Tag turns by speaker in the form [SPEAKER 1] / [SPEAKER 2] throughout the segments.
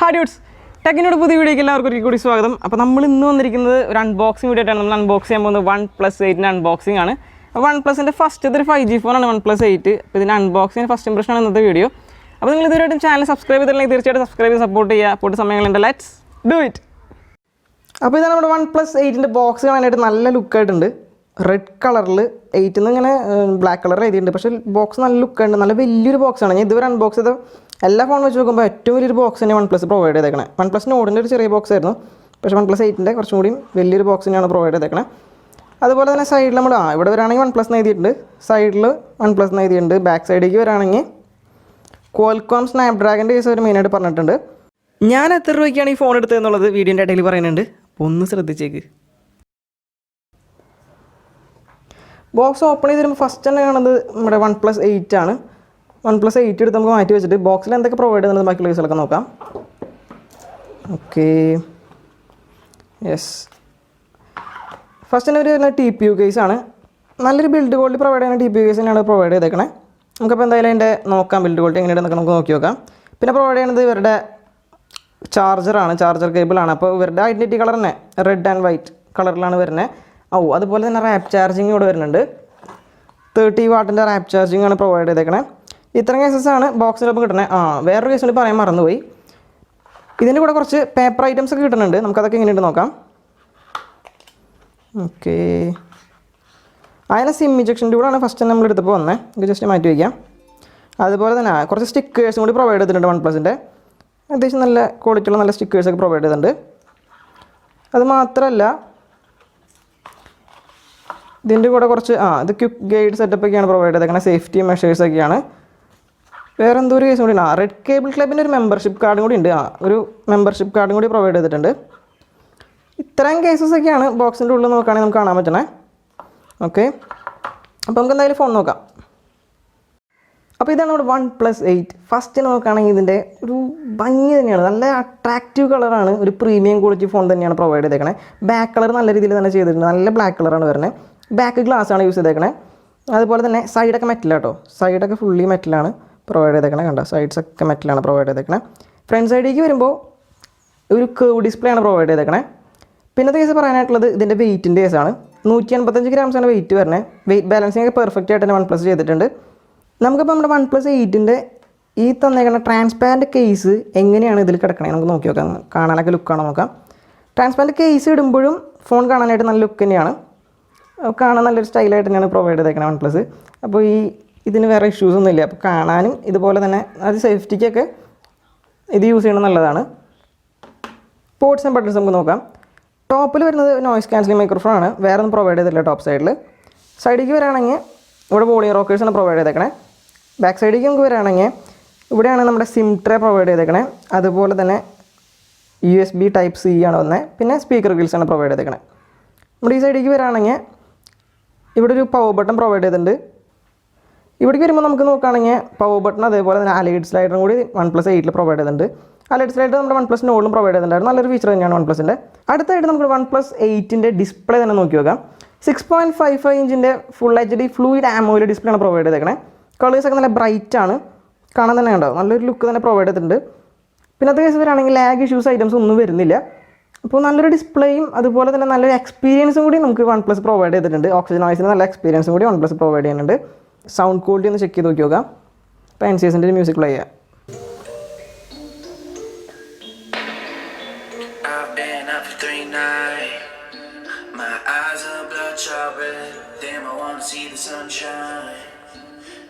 [SPEAKER 1] Hi dudes! Technical video എല്ലാവർക്കും സ്വാഗതം. അപ്പോൾ നമ്മൾ ഇന്ന് വന്നിരിക്കുന്നത് ഒരു അൺബോക്സിംഗ് വീഡിയോ ആയിട്ടാണ്. നമ്മൾ അൺബോക്സ് ചെയ്യാൻ പോകുന്നത് OnePlus 8 അൺബോക്സിംഗ് ആണ്. OnePlusന്റെ ഫസ്റ്റ് ഒരു 5G ഫോണാണ് OnePlus 8. അപ്പോൾ ഇതിന്റെ അൺബോക്സിംഗ് ഫസ്റ്റ് ഇംപ്രഷൻ ആണ് ഇന്നത്തെ വീഡിയോ. അപ്പോൾ നിങ്ങൾ ഇതുവരെയായിട്ടും ചാനൽ സബ്സ്ക്രൈബ് ചെയ്തില്ലെങ്കിൽ തീർച്ചയായിട്ടും സബ്സ്ക്രൈബ് ചെയ്ത് സപ്പോർട്ട് ചെയ്യുക. അപ്പോൾ സമയങ്ങളുണ്ട്. Let's do it. അപ്പോൾ ഇതാണ് നമ്മുടെ OnePlus 8ന്റെ ബോക്സ് കാണാനായിട്ട് നല്ല ലുക്കായിട്ടുണ്ട്. റെഡ് കളറിൽ 8 ഇങ്ങനെ ബ്ലാക്ക് കളർ എഴുതിയിട്ടുണ്ട്. പക്ഷേ ബോക്സ് നല്ല ലുക്കുണ്ട്. നല്ല വലിയൊരു ബോക്സാണ്. ഞാൻ ഇതുവരെ അൺബോക്സ് ചെയ്ത എല്ലാ ഫോൺ വെച്ച് നോക്കുമ്പോൾ ഏറ്റവും വലിയൊരു ബോക്സ് തന്നെ OnePlus പ്രൊവൈഡ് ചെയ്തേക്കണേ. OnePlus നോഡിൻ്റെ ഒരു ചെറിയ ബോക്സ് ആയിരുന്നു. പക്ഷേ OnePlus 8ൻ്റെ കുറച്ചും കൂടി വലിയൊരു ബോക്സ് തന്നെയാണ് പ്രൊവൈഡ് ചെയ്തേക്കണേ. അതുപോലെ തന്നെ സൈഡിൽ നമ്മൾ ഇവിടെ വരാണെങ്കിൽ OnePlus എഴുതിയിട്ടുണ്ട്. സൈഡിൽ OnePlus എഴുതിയിട്ടുണ്ട്. ബാക്ക് സൈഡിലേക്ക് വരാണെങ്കിൽ ക്വാൽകോം സ്നാപ്ഡ്രാഗൻ്റെ കേസ് അവർ മെയിനായിട്ട് പറഞ്ഞിട്ടുണ്ട്. ഞാൻ എത്ര രൂപയ്ക്കാണ് ഈ ഫോൺ എടുത്തതെന്നുള്ളത് വീഡിയോൻ്റെ ഇടയിൽ പറയുന്നുണ്ട്. അപ്പോൾ ഒന്ന് ശ്രദ്ധിച്ചേക്ക്. ബോക്സ് ഓപ്പൺ ചെയ്ത് വരുമ്പോൾ ഫസ്റ്റ് തന്നെ കാണുന്നത് നമ്മുടെ OnePlus 8 ആണ്. OnePlus 8 എടുത്ത് നമുക്ക് മാറ്റി വെച്ചിട്ട് ബോക്സിൽ എന്തൊക്കെ പ്രൊവൈഡ് ചെയ്യുന്നത് ബാക്കിയുള്ള കേസുകളൊക്കെ നോക്കാം. Okay, yes. ഫസ്റ്റ് തന്നെ ഒരു TPU കേസാണ്. നല്ലൊരു ബിൽഡ് ക്വാളിറ്റി പ്രൊവൈഡ് ചെയ്യുന്ന TPU കേസ് തന്നെയാണ് പ്രൊവൈഡ് ചെയ്തേക്കണേ. നമുക്കപ്പോൾ എന്തായാലും അതിൻ്റെ നോക്കാം, ബിൽഡ് ക്വാളിറ്റി എങ്ങനെയാണെന്നൊക്കെ നമുക്ക് നോക്കി നോക്കാം. പിന്നെ പ്രൊവൈഡ് ചെയ്യുന്നത് ഇവരുടെ ചാർജറാണ്, ചാർജർ കേബിളാണ്. അപ്പോൾ ഇവരുടെ ഐഡൻറ്റിറ്റി കളർ തന്നെ റെഡ് ആൻഡ് വൈറ്റ് കളറിലാണ് വരുന്നത്. അതുപോലെ തന്നെ റാപ്പ് ചാർജിങ് ഇവിടെ വരുന്നുണ്ട്. 30 വാട്ടിൻ്റെ റാപ്പ് ചാർജിങ് ആണ് പ്രൊവൈഡ് ചെയ്തേക്കണേ. ഇത്രയും കേസസാണ് ബോക്സിനൊപ്പം കിട്ടണേ. വേറൊരു കേസ് കൂടി പറയാൻ മറന്നുപോയി. ഇതിൻ്റെ കൂടെ കുറച്ച് പേപ്പർ ഐറ്റംസ് ഒക്കെ കിട്ടുന്നുണ്ട്. നമുക്കതൊക്കെ എങ്ങനെയുണ്ട് നോക്കാം. ഓക്കെ, അതിനെ സിം ഇഞ്ചക്ഷൻ്റെ കൂടെയാണ് ഫസ്റ്റ് നമ്മൾ എടുത്തപ്പോൾ വന്നത്. നമുക്ക് ജസ്റ്റ് മാറ്റി വയ്ക്കാം. അതുപോലെ തന്നെ കുറച്ച് സ്റ്റിക്കേഴ്സും കൂടി പ്രൊവൈഡ് ചെയ്തിട്ടുണ്ട് OnePlusൻ്റെ. അത്യാവശ്യം നല്ല ക്വാളിറ്റിയുള്ള നല്ല സ്റ്റിക്കേഴ്സൊക്കെ പ്രൊവൈഡ് ചെയ്തിട്ടുണ്ട്. അത് മാത്രമല്ല ഇതിൻ്റെ കൂടെ കുറച്ച് ഇത് ക്വിക്ക് ഗൈഡ് സെറ്റപ്പൊക്കെയാണ് പ്രൊവൈഡ് ചെയ്തേക്കുന്നത്. സേഫ്റ്റി മെഷേഴ്സൊക്കെയാണ്. വേറെ എന്തോ ഒരു കേസും കൂടി ഉണ്ട്. റെഡ് കേബിൾ ക്ലബിൻ്റെ ഒരു മെമ്പർഷിപ്പ് കാർഡും കൂടി ഉണ്ട്. ഒരു മെമ്പർഷിപ്പ് കാർഡും കൂടി പ്രൊവൈഡ് ചെയ്തിട്ടുണ്ട്. ഇത്രയും കേസസൊക്കെയാണ് ബോക്സിൻ്റെ ഉള്ളിൽ നോക്കുകയാണെങ്കിൽ നമുക്ക് കാണാൻ പറ്റണേ. ഓക്കെ, അപ്പോൾ നമുക്ക് എന്തായാലും ഫോൺ നോക്കാം. അപ്പോൾ ഇതാണ് നമ്മുടെ OnePlus 8. ഫസ്റ്റ് നോക്കുകയാണെങ്കിൽ ഇതിൻ്റെ ഒരു ഭംഗി തന്നെയാണ്. നല്ല അട്രാക്റ്റീവ് കളറാണ്. ഒരു പ്രീമിയം ക്വാളിറ്റി ഫോൺ തന്നെയാണ് പ്രൊവൈഡ് ചെയ്തേക്കണേ. ബാക്ക് കളർ നല്ല രീതിയിൽ തന്നെ ചെയ്തിട്ടുണ്ട്. നല്ല ബ്ലാക്ക് കളറാണ് വരുന്നത്. ബാക്ക് ഗ്ലാസ് ആണ് യൂസ് ചെയ്തേക്കണേ. അതുപോലെ തന്നെ സൈഡൊക്കെ മെറ്റലാണ്. സൈഡൊക്കെ ഫുള്ളി മെറ്റലാണ് പ്രൊവൈഡ് ചെയ്തേക്കണേ. കണ്ടോ, സൈഡ്സൊക്കെ മെറ്റലാണ് പ്രൊവൈഡ് ചെയ്തേക്കണേ. ഫ്രണ്ട് സൈഡിലേക്ക് വരുമ്പോൾ ഒരു കേർവ് ഡിസ്പ്ലേ ആണ് പ്രൊവൈഡ് ചെയ്തേക്കണേ. പിന്നത്തെ കേസ് പറയാനായിട്ടുള്ളത് ഇതിൻ്റെ വെയിറ്റിൻ്റെ കേസാണ്. 185 ഗ്രാംസാണ് വെയിറ്റ് വരുന്നത്. വെയിറ്റ് ബാലൻസിങ് ഒക്കെ പെർഫെക്റ്റ് ആയിട്ട് തന്നെ OnePlus ചെയ്തിട്ടുണ്ട്. നമുക്കിപ്പോൾ നമ്മുടെ OnePlus 8ൻ്റെ ഈ തന്നേക്കുന്ന ട്രാൻസ്പാരൻറ്റ് കേസ് എങ്ങനെയാണ് ഇതിൽ കിടക്കണേ നമുക്ക് നോക്കി നോക്കാം. കാണാനൊക്കെ ലുക്കാണോ നോക്കാം. ട്രാൻസ്പാരൻറ്റ് കേസ് ഇടുമ്പോഴും ഫോൺ കാണാനായിട്ട് നല്ല ലുക്ക് തന്നെയാണ്. കാണാൻ നല്ലൊരു സ്റ്റൈലായിട്ട് തന്നെയാണ് പ്രൊവൈഡ് ചെയ്തേക്കണേ OnePlus. അപ്പോൾ ഇതിന് വേറെ ഇഷ്യൂസ് ഒന്നുമില്ല. അപ്പോൾ കാണാനും ഇതുപോലെ തന്നെ അത് സേഫ്റ്റിക്കൊക്കെ ഇത് യൂസ് ചെയ്യണം നല്ലതാണ്. പോർട്സ് ആൻഡ് ബട്ടൺസ് നമുക്ക് നോക്കാം. ടോപ്പിൽ വരുന്നത് നോയ്സ് ക്യാൻസലിംഗ് മൈക്രോഫോൺ ആണ്. വേറെ ഒന്നും പ്രൊവൈഡ് ചെയ്തിട്ടില്ല ടോപ്പ് സൈഡിൽ. സൈഡിലേക്ക് വരാണെങ്കിൽ ഇവിടെ വോളിയം റോക്കേഴ്സാണ് പ്രൊവൈഡ് ചെയ്തേക്കണേ. ബാക്ക് സൈഡിലേക്ക് നമുക്ക് വരാണെങ്കിൽ ഇവിടെയാണ് നമ്മുടെ സിം ട്രേ പ്രൊവൈഡ് ചെയ്തേക്കണേ. അതുപോലെ തന്നെ USB Type-C ആണ് വന്നത്. പിന്നെ സ്പീക്കർ ഗിൽസാണ് പ്രൊവൈഡ് ചെയ്തേക്കണേ. നമ്മുടെ ഈ സൈഡിലേക്ക് വരാണെങ്കിൽ ഇവിടെ ഒരു പവർ ബട്ടൺ പ്രൊവൈഡ് ചെയ്തിട്ടുണ്ട്. ഇവിടേക്ക് വരുമ്പോൾ നമുക്ക് നോക്കുകയാണെങ്കിൽ പവർ ബട്ടൺ അതേപോലെ തന്നെ അലൈഡ് സ്ലൈഡറും കൂടി OnePlus 8 പ്രൊവൈഡ് ചെയ്തിട്ടുണ്ട്. അലൈഡ് സ്ലൈഡർ നമ്മുടെ OnePlus നോഡിലും പ്രൊവൈഡ് ചെയ്തിട്ടുണ്ടായിരുന്നു. നല്ലൊരു ഫീച്ചർ തന്നെയാണ് OnePlusൻ്റെ. അടുത്തായിട്ട് നമുക്ക് OnePlus 8ൻ്റെ ഡിസ്പ്ലേ തന്നെ നോക്കി നോക്കാം. 6.55 ഇഞ്ചിൻ്റെ full HD fluid AMOLED display ആണ് പ്രൊവൈഡ് ചെയ്തേക്കണേ. കളേഴ്സൊക്കെ നല്ല ബ്രൈറ്റ് ആണ്. കാണാൻ തന്നെ ഉണ്ടാവും. നല്ലൊരു ലുക്ക് തന്നെ പ്രൊവൈഡ് ചെയ്തിട്ടുണ്ട്. പിന്നെ അത് കേസ് വരാണെങ്കിൽ ലാഗ് ഇഷ്യൂസ് ഐറ്റംസ് ഒന്നും വരുന്നില്ല. അപ്പോൾ നല്ലൊരു ഡിസ്പ്ലേയും അതുപോലെ തന്നെ നല്ലൊരു എക്സ്പീരിയൻസും കൂടി നമുക്ക് OnePlus പ്രൊവൈഡ് ചെയ്തിട്ടുണ്ട്. ഓക്സിജൻ നോയ്സിന് നല്ല എക്സ്പീരിയൻസും കൂടി OnePlus പ്രൊവൈഡ് ചെയ്യുന്നുണ്ട്. സൗണ്ട് ക്വാളിറ്റി ഒന്ന് ചെക്ക് ചെയ്ത് നോക്കി നോക്കാം. ഇപ്പോൾ NCSൻ്റെ മ്യൂസിക് പ്ലേ ചെയ്യാം.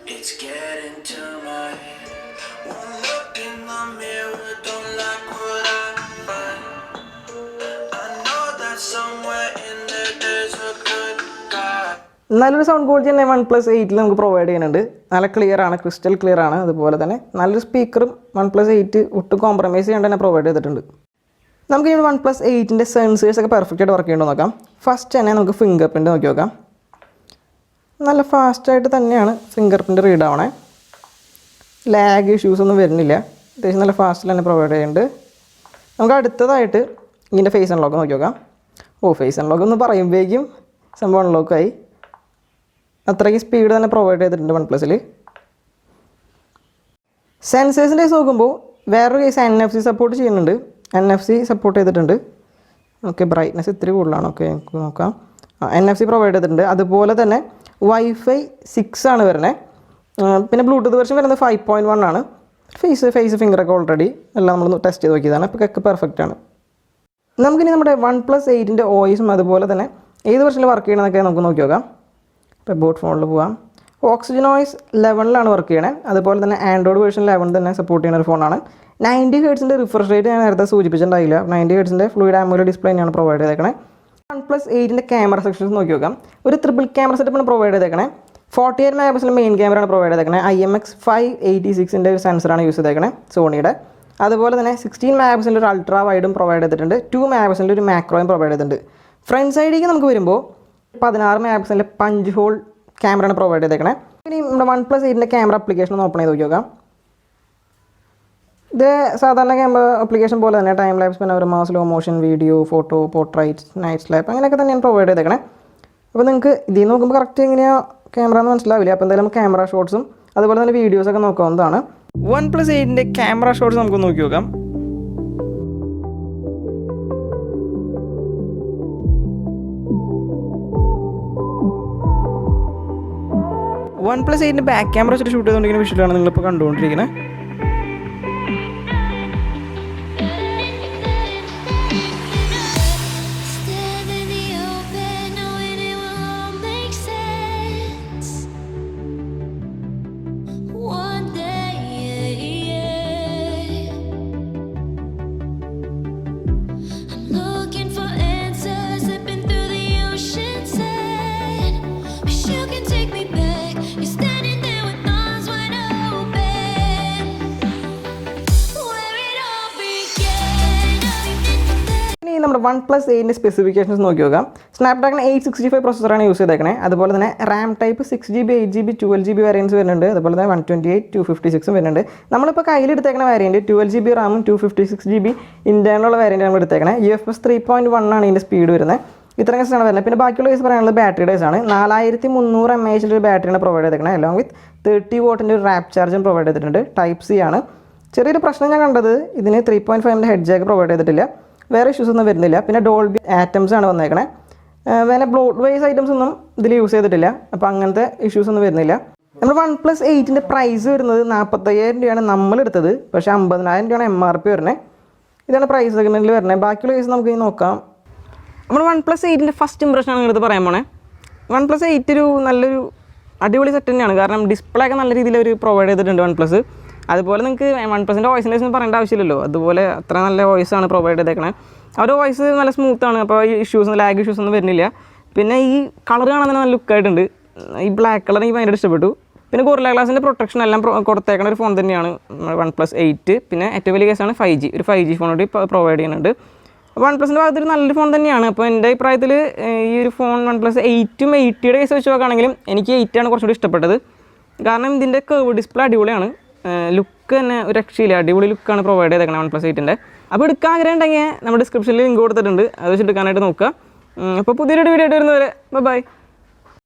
[SPEAKER 1] നല്ലൊരു സൗണ്ട് ക്വാളിറ്റി തന്നെ OnePlus 8 നമുക്ക് പ്രൊവൈഡ് ചെയ്യുന്നുണ്ട്. നല്ല ക്ലിയർ ആണ്, ക്രിസ്റ്റൽ ക്ലിയർ ആണ്. അതുപോലെ തന്നെ നല്ലൊരു സ്പീക്കറും OnePlus 8 ഒട്ടും കോംപ്രമൈസ് ചെയ്യാണ്ട് തന്നെ പ്രൊവൈഡ് ചെയ്തിട്ടുണ്ട്. നമുക്ക് ഈ OnePlus 8ൻ്റെ സെൻസേഴ്സൊക്കെ പെർഫെക്റ്റ് ആയിട്ട് വർക്ക് ചെയ്യുന്നുണ്ടോ നോക്കാം. ഫസ്റ്റ് തന്നെ നമുക്ക് ഫിംഗർ പ്രിൻറ്റ് നോക്കി നോക്കാം. നല്ല ഫാസ്റ്റായിട്ട് തന്നെയാണ് ഫിംഗർ പ്രിൻറ്റ് റീഡ് ആവണേ. ലാഗ് ഇഷ്യൂസ് ഒന്നും വരുന്നില്ല. അത്യാവശ്യം നല്ല ഫാസ്റ്റിൽ തന്നെ പ്രൊവൈഡ് ചെയ്യുന്നുണ്ട്. നമുക്ക് അടുത്തതായിട്ട് ഇതിൻ്റെ ഫേസ് അൺലോക്ക് നോക്കി നോക്കാം. ഫേസ് അൺലോക്ക് എന്ന് പറയുമ്പോഴേക്കും സംഭവം അൺലോക്കായി. അത്രയ്ക്ക് സ്പീഡ് തന്നെ പ്രൊവൈഡ് ചെയ്തിട്ടുണ്ട് OnePlusൽ. സെൻസേഴ്സിൻ്റെ കേസ് നോക്കുമ്പോൾ വേറൊരു കേസ് NFC സപ്പോർട്ട് ചെയ്യുന്നുണ്ട്. NFC സപ്പോർട്ട് ചെയ്തിട്ടുണ്ട്. ഓക്കെ, ബ്രൈറ്റ്നസ് ഇത്തിരി കൂടുതലാണ്. ഓക്കെ, നമുക്ക് നോക്കാം. NFC പ്രൊവൈഡ് ചെയ്തിട്ടുണ്ട്. അതുപോലെ തന്നെ Wi-Fi 6 ആണ് വരുന്നത്. പിന്നെ ബ്ലൂടൂത്ത് വെർഷൻ വരുന്നത് 5.1 ആണ്. ഫേസ് ഫിംഗറൊക്കെ ഓൾറെഡി എല്ലാം നമ്മൾ ടെസ്റ്റ് ചെയ്ത് നോക്കിയതാണ്. അപ്പോൾ ഒക്കെ പെർഫെക്റ്റ് ആണ്. നമുക്കിനി നമ്മുടെ OnePlus 8ൻ്റെ OSും അതുപോലെ തന്നെ ഏത് വെർഷനിൽ വർക്ക് ചെയ്യണമെന്നൊക്കെ നമുക്ക് നോക്കി നോക്കാം. ഇപ്പോൾ ബോട്ട് ഫോണിൽ പോകാം. OxygenOS 11ലാണ് വർക്ക് ചെയ്യണേ. അതുപോലെ തന്നെ ആൻഡ്രോയിഡ് വേർഷൻ 11 തന്നെ സപ്പോർട്ട് ചെയ്യുന്ന ഒരു ഫോണാണ്. 90 Hz റിഫ്രഷ് റേറ്റ് ഞാൻ നേരത്തെ സൂചിപ്പിച്ചിട്ടുണ്ടായില്ല. 90 Hz ഫ്ലൂയിഡ് AMOLED ഡിസ്പ്ലേ തന്നെയാണ് പ്രൊവൈഡ് ചെയ്തേക്കണേ. OnePlus 8ൻ്റെ ക്യാമറ സെക്ഷൻസ് നോക്കി നോക്കാം. ഒരു ട്രിപ്പിൾ ക്യാമറ സെറ്റപ്പാണ് പ്രൊവൈഡ് ചെയ്തേക്കണേ. 48 MP മെയിൻ ക്യാമറയാണ് പ്രൊവൈഡ് ചെയ്തേക്കണേ. IMX586ൻ്റെ ഒരു സെൻസറാണ് യൂസ് ചെയ്തേക്കണേ സോണിയുടെ. അതുപോലെ തന്നെ 16 MP ഒരു അൾട്രാ വൈഡും പ്രൊവൈഡ് ചെയ്തിട്ടുണ്ട്. 2 MP ഒരു മാക്രോയും പ്രൊവൈഡ് ചെയ്തിട്ടുണ്ട്. ഫ്രണ്ട് സൈഡിലേക്ക് നമുക്ക് വരുമ്പോൾ 16 MP പഞ്ച് ഹോൾ ക്യാമറയാണ് പ്രൊവൈഡ് ചെയ്തേക്കണേ. ഇനി നമ്മുടെ OnePlus 8ൻ്റെ ക്യാമറ ആപ്ലിക്കേഷൻ ഒന്ന് ഓപ്പൺ ചെയ്ത് നോക്കി നോക്കാം. ഇത് സാധാരണ ക്യാമറ ആപ്ലിക്കേഷൻ പോലെ തന്നെ time lapse, panorama, slow motion, video, photo, portrait, night slap അങ്ങനെയൊക്കെ തന്നെയാണ് പ്രൊവൈഡ് ചെയ്തേക്കണേ. അപ്പോൾ നിങ്ങൾക്ക് ഇതിൽ നോക്കുമ്പോൾ കറക്റ്റ് എങ്ങനെയാണ് ക്യാമറ എന്ന് മനസ്സിലാവില്ല. അപ്പോൾ എന്തായാലും ക്യാമറ ഷോട്ട്സും അതുപോലെ തന്നെ വീഡിയോസൊക്കെ നോക്കാവുന്നതാണ്. OnePlus 8ൻ്റെ ക്യാമറ ഷോട്ട്സ് നമുക്ക് നോക്കി നോക്കാം. OnePlus 8ൻ്റെ ബാക്ക് ക്യാമറ വെച്ചിട്ട് ഷൂട്ട് ചെയ്തുകൊണ്ടിരിക്കുന്ന വിഷ്വലാണ് നിങ്ങളിപ്പോൾ കണ്ടുകൊണ്ടിരിക്കുന്നത്. നമ്മുടെ OnePlus 8ൻ്റെ സ്പെസിഫിക്കേഷൻസ് നോക്കി നോക്കാം. സ്നാപ്ഡ്രാഗൺ 865 പ്രോസസ്സറാണ് യൂസ് ചെയ്തേക്കണേ. അതുപോലെ തന്നെ Ram type 6GB, 8GB, 12GB variance വരുന്നുണ്ട്. അതുപോലെ തന്നെ 128, 256 വരുന്നുണ്ട്. നമ്മളിപ്പോൾ കയ്യിലെടുത്തേക്കണ വേരിയൻറ്റ് 12GB റാമും 256GB ഇൻറ്റേർണൽ വേരിയൻറ്റ് നമ്മൾ എടുത്തേക്കണേ. UFS 3.1 ആണ് ഇതിൻ്റെ സ്പീഡ് വരുന്നത്. ഇത്രയും കേസാണ് വരുന്നത്. പിന്നെ ബാക്കിയുള്ള കേസ് പറയാനുള്ളത് ബാറ്ററി ഡേയ്സ് ആണ്. 4300 mAh ഒരു ബാറ്ററിയാണ് പ്രൊവൈഡ് ചെയ്തേക്കണേ. അലോങ് വിത്ത് 30 വാട്ടിൻ്റെ ഒരു റാപ്പ് ചാർജും പ്രൊവൈഡ് ചെയ്തിട്ടുണ്ട്. Type C ആണ്. ചെറിയൊരു പ്രശ്നം ഞാൻ കണ്ടത് ഇതിന് 3.5 ഹെഡ് ജാക്ക് പ്രൊവൈഡ് ചെയ്തിട്ടില്ല. വേറെ ഇഷ്യൂസ് ഒന്നും വരുന്നില്ല. പിന്നെ ഡോൾബി ആറ്റംസ് ആണ് വന്നേക്കണേ. വേറെ ബ്ലോട്ട് വൈസ് ഐറ്റംസ് ഒന്നും ഇതിൽ യൂസ് ചെയ്തിട്ടില്ല. അപ്പോൾ അങ്ങനത്തെ ഇഷ്യൂസ് ഒന്നും വരുന്നില്ല. നമ്മൾ OnePlus 8ൻ്റെ പ്രൈസ് വരുന്നത് 45,000 രൂപയാണ് നമ്മളെടുത്തത്. പക്ഷേ 50,000 രൂപയാണ് MRP വരുന്നത്. ഇതാണ് പ്രൈസ് സെഗ്മെൻറ്റിൽ വരുന്നത്. ബാക്കിയുള്ള കേസ് നമുക്ക് ഇനി നോക്കാം. നമ്മൾ OnePlus 8ൻ്റെ ഫസ്റ്റ് ഇംപ്രഷനാണ് നിങ്ങളടുത്ത് പറയാൻ പോണേ. OnePlus 8 ഒരു നല്ലൊരു അടിപൊളി സെറ്റ് തന്നെയാണ്. കാരണം ഡിസ്പ്ലേ ഒക്കെ നല്ല രീതിയിൽ അവർ പ്രൊവൈഡ് ചെയ്തിട്ടുണ്ട് OnePlus. അതുപോലെ നിങ്ങൾക്ക് OnePlusൻ്റെ വോയിസിൻ്റെ ഒന്നും പറയേണ്ട ആവശ്യമില്ലല്ലോ. അതുപോലെ അത്ര നല്ല വോയിസാണ് പ്രൊവൈഡ് ചെയ്തേക്കണേ. അവരുടെ വോയിസ് നല്ല സ്മൂത്താണ്. അപ്പോൾ ഈ ലാഗ് ഇഷ്യൂസ് ഒന്നും വരുന്നില്ല. പിന്നെ ഈ കളർ കാണാൻ തന്നെ നല്ല ലുക്കായിട്ടുണ്ട്. ഈ ബ്ലാക്ക് കളർ എനിക്ക് ഭയങ്കര ഇഷ്ടപ്പെട്ടു. പിന്നെ ഗോറില്ല ഗ്ലാസിൻ്റെ പ്രൊട്ടക്ഷൻ എല്ലാം കൊടുത്തേക്കണ ഒരു ഫോൺ തന്നെയാണ് OnePlus 8. പിന്നെ ഏറ്റവും വലിയ കേസാണ് 5G. ഒരു 5G ഫോൺ കൂടി പ്രൊവൈഡ് ചെയ്യുന്നുണ്ട്. OnePlusൻ്റെ ഭാഗത്തൊരു നല്ലൊരു ഫോൺ തന്നെയാണ്. അപ്പോൾ എൻ്റെ അഭിപ്രായത്തിൽ ഈ ഒരു ഫോൺ OnePlus 8ഉം 80യുടെ കേസ് വെച്ച് നോക്കുകയാണെങ്കിലും എനിക്ക് 8 ആണ് കുറച്ചുകൂടി ഇഷ്ടപ്പെട്ടത്. കാരണം ഇതിൻ്റെ കർവ് ഡിസ്പ്ലേ അടിപൊളിയാണ്. ലുക്ക് തന്നെ ഒരു രക്ഷയില്ല. അടിപൊളി ലുക്കാണ് പ്രൊവൈഡ് ചെയ്തേക്കണം OnePlus 8ൻ്റെ. അപ്പോൾ എടുക്കാൻ ആഗ്രഹം ഉണ്ടെങ്കിൽ നമ്മുടെ ഡിസ്ക്രിപ്ഷനിൽ ലിങ്ക് കൊടുത്തിട്ടുണ്ട്. അത് വെച്ച് എടുക്കാനായിട്ട് നോക്കുക. അപ്പോൾ പുതിയൊരു വീഡിയോ ആയിട്ട് വരുന്നവരെ ബൈ.